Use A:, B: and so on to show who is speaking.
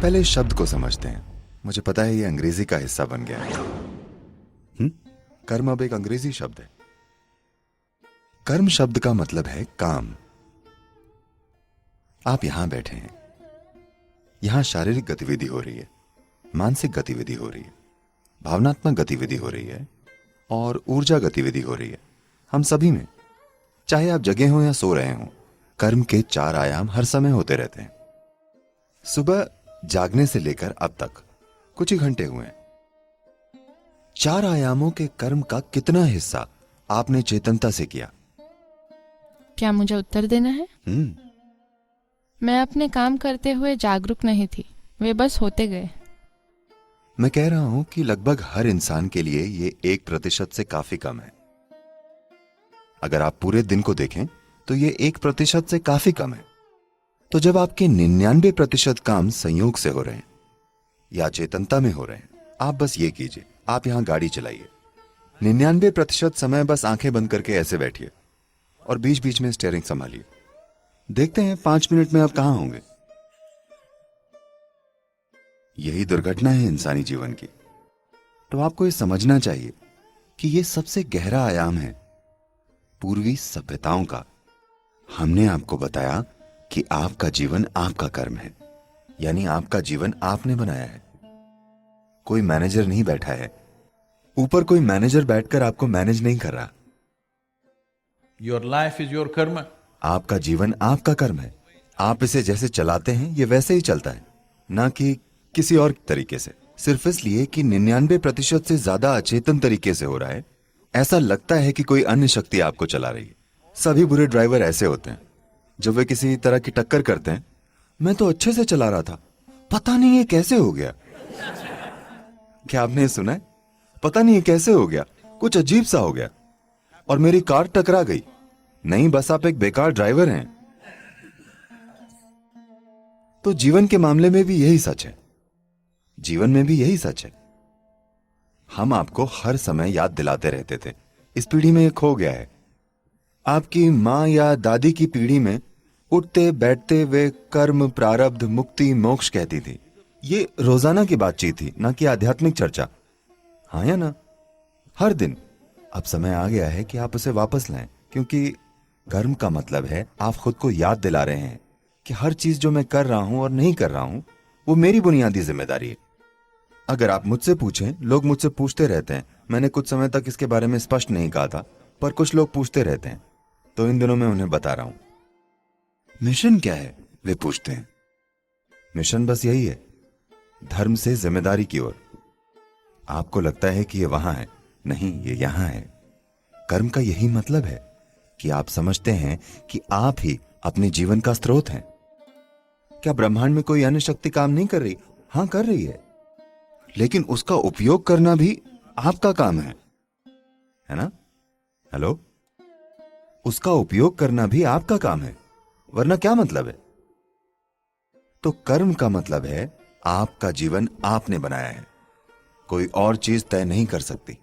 A: पहले इस शब्द को समझते हैं। मुझे पता है ये अंग्रेजी का हिस्सा बन गया है। कर्म अब एक अंग्रेजी शब्द है। कर्म शब्द का मतलब है काम। आप यहां बैठे हैं, यहां शारीरिक गतिविधि हो रही है, मानसिक गतिविधि हो रही है, भावनात्मक गतिविधि हो रही है और ऊर्जा गतिविधि हो रही है। हम सभी में, चाहे आप जगे हों या सो रहे हों, कर्म के 4 आयाम हर समय होते रहते हैं। सुबह जागने से लेकर अब तक कुछ ही घंटे हुए हैं। 4 आयामों के कर्म का कितना हिस्सा आपने चेतनता से किया?
B: क्या मुझे उत्तर देना है? मैं अपने काम करते हुए जागरूक नहीं थी, वे बस होते गए।
A: मैं कह रहा हूं कि लगभग हर इंसान के लिए ये 1% से काफी कम है। अगर आप पूरे दिन को देखें तो ये 1% से काफी कम है। तो जब आपके 99% काम संयोग से हो रहे हैं या चेतनता में हो रहे हैं, आप बस ये कीजिए, आप यहां गाड़ी चलाइए, 99% समय बस आंखें बंद करके ऐसे बैठिए और बीच बीच में स्टीयरिंग संभालिए। देखते हैं 5 मिनट में आप कहां होंगे। यही दुर्घटना है इंसानी जीवन की। तो आपको ये समझना चाहिए कि ये सबसे गहरा आयाम है पूर्वी सभ्यताओं का। हमने आपको बताया कि आपका जीवन आपका कर्म है, यानी आपका जीवन आपने बनाया है। कोई मैनेजर नहीं बैठा है ऊपर, कोई मैनेजर बैठकर आपको मैनेज नहीं कर रहा।
C: योर लाइफ इज योर कर्म।
A: आपका जीवन आपका कर्म है। आप इसे जैसे चलाते हैं ये वैसे ही चलता है, ना कि किसी और तरीके से। सिर्फ इसलिए कि 99% से ज्यादा अचेतन तरीके से हो रहा है, ऐसा लगता है कि कोई अन्य शक्ति आपको चला रही है। सभी बुरे ड्राइवर ऐसे होते हैं, जब वे किसी तरह की टक्कर करते हैं, मैं तो अच्छे से चला रहा था, पता नहीं ये कैसे हो गया। क्या आपने ये सुना है? पता नहीं ये कैसे हो गया, कुछ अजीब सा हो गया और मेरी कार टकरा गई। नहीं, बस आप एक बेकार ड्राइवर हैं। तो जीवन के मामले में भी यही सच है। जीवन में भी यही सच है। हम आपको हर समय याद दिलाते रहते थे। इस पीढ़ी में ये खो गया है। आपकी मां या दादी की पीढ़ी में उठते बैठते वे कर्म, प्रारब्ध, मुक्ति, मोक्ष कहती थी। ये रोजाना की बातचीत थी, ना कि आध्यात्मिक चर्चा। हाँ या ना? हर दिन। अब समय आ गया है कि आप उसे वापस लाएं, क्योंकि कर्म का मतलब है आप खुद को याद दिला रहे हैं कि हर चीज जो मैं कर रहा हूं और नहीं कर रहा हूं वो मेरी बुनियादी जिम्मेदारी है। अगर आप मुझसे पूछें, लोग मुझसे पूछते रहते हैं, मैंने कुछ समय तक इसके बारे में स्पष्ट नहीं कहा था, पर कुछ लोग पूछते रहते हैं, तो इन दिनों मैं उन्हें बता रहा हूं। मिशन क्या है, वे पूछते हैं। मिशन बस यही है, धर्म से जिम्मेदारी की ओर। आपको लगता है कि ये वहां है, नहीं, ये यहां है। कर्म का यही मतलब है कि आप समझते हैं कि आप ही अपने जीवन का स्रोत हैं। क्या ब्रह्मांड में कोई अन्य शक्ति काम नहीं कर रही? हां, कर रही है, लेकिन उसका उपयोग करना भी आपका काम है ना? हेलो, उसका उपयोग करना भी आपका काम है, वरना क्या मतलब है? तो कर्म का मतलब है आपका जीवन आपने बनाया है, कोई और चीज तय नहीं कर सकती।